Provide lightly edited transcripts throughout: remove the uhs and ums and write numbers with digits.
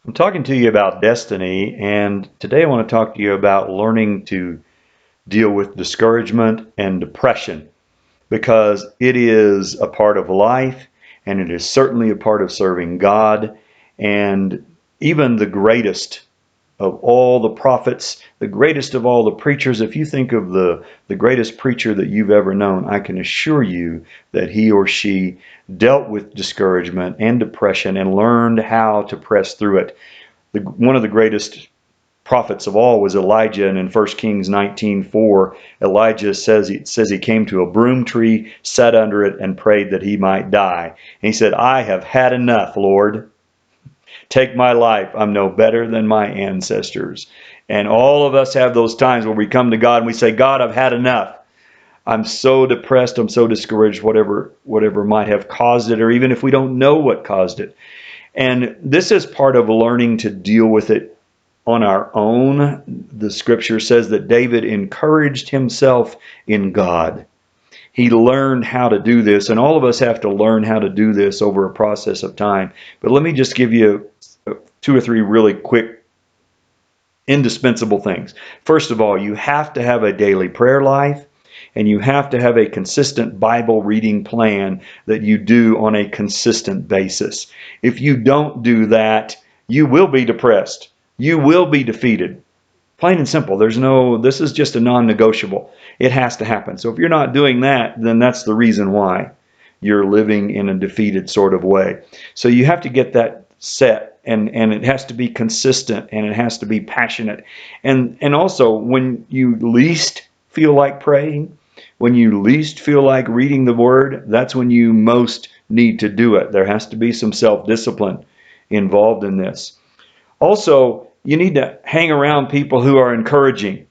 I'm talking to you about destiny, and today I want to talk to you about learning to deal with discouragement and depression because it is a part of life and it is certainly a part of serving God. And even the greatest of all the prophets, the greatest of all the preachers, if you think of the greatest preacher that you've ever known, I can assure you that he or she dealt with discouragement and depression and learned how to press through it. One of the greatest prophets of all was Elijah, and in 1 Kings 19:4, Elijah says he came to a broom tree, sat under it, and prayed that he might die. And he said, "I have had enough, Lord. Take my life. I'm no better than my ancestors." And all of us have those times where we come to God and we say, "God, I've had enough. I'm so depressed. I'm so discouraged, whatever might have caused it, or even if we don't know what caused it." And this is part of learning to deal with it on our own. The scripture says that David encouraged himself in God. He learned how to do this, and all of us have to learn how to do this over a process of time. But let me just give you two or three really quick, indispensable things. First of all, you have to have a daily prayer life, and you have to have a consistent Bible reading plan that you do on a consistent basis. If you don't do that, you will be depressed. You will be defeated. Plain and simple. This is just a non-negotiable. It has to happen. So if you're not doing that, then that's the reason why you're living in a defeated sort of way. So you have to get that set, and it has to be consistent, and it has to be passionate. And also, when you least feel like praying, when you least feel like reading the Word, that's when you most need to do it. There has to be some self-discipline involved in this. Also, you need to hang around people who are encouraging.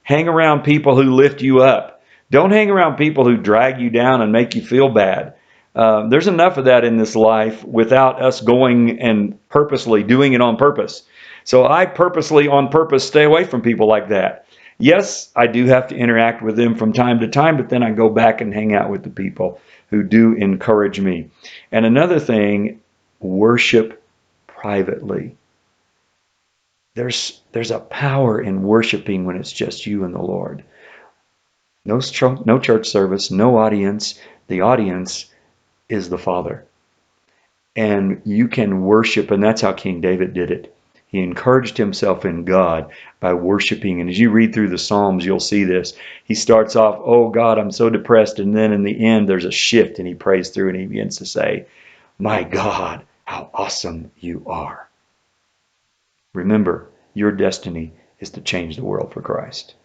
Hang around people who lift you up. Don't hang around people who drag you down and make you feel bad. There's enough of that in this life without us going and purposely doing it on purpose. So I purposely, on purpose, stay away from people like that. Yes, I do have to interact with them from time to time, but then I go back and hang out with the people who do encourage me. And another thing, worship privately. There's a power in worshiping when it's just you and the Lord. No church service, no audience. The audience is the Father. And you can worship, and that's how King David did it. He encouraged himself in God by worshiping. And as you read through the Psalms, you'll see this. He starts off, "Oh God, I'm so depressed." And then in the end, there's a shift, and he prays through and he begins to say, "My God, how awesome you are." Remember, your destiny is to change the world for Christ.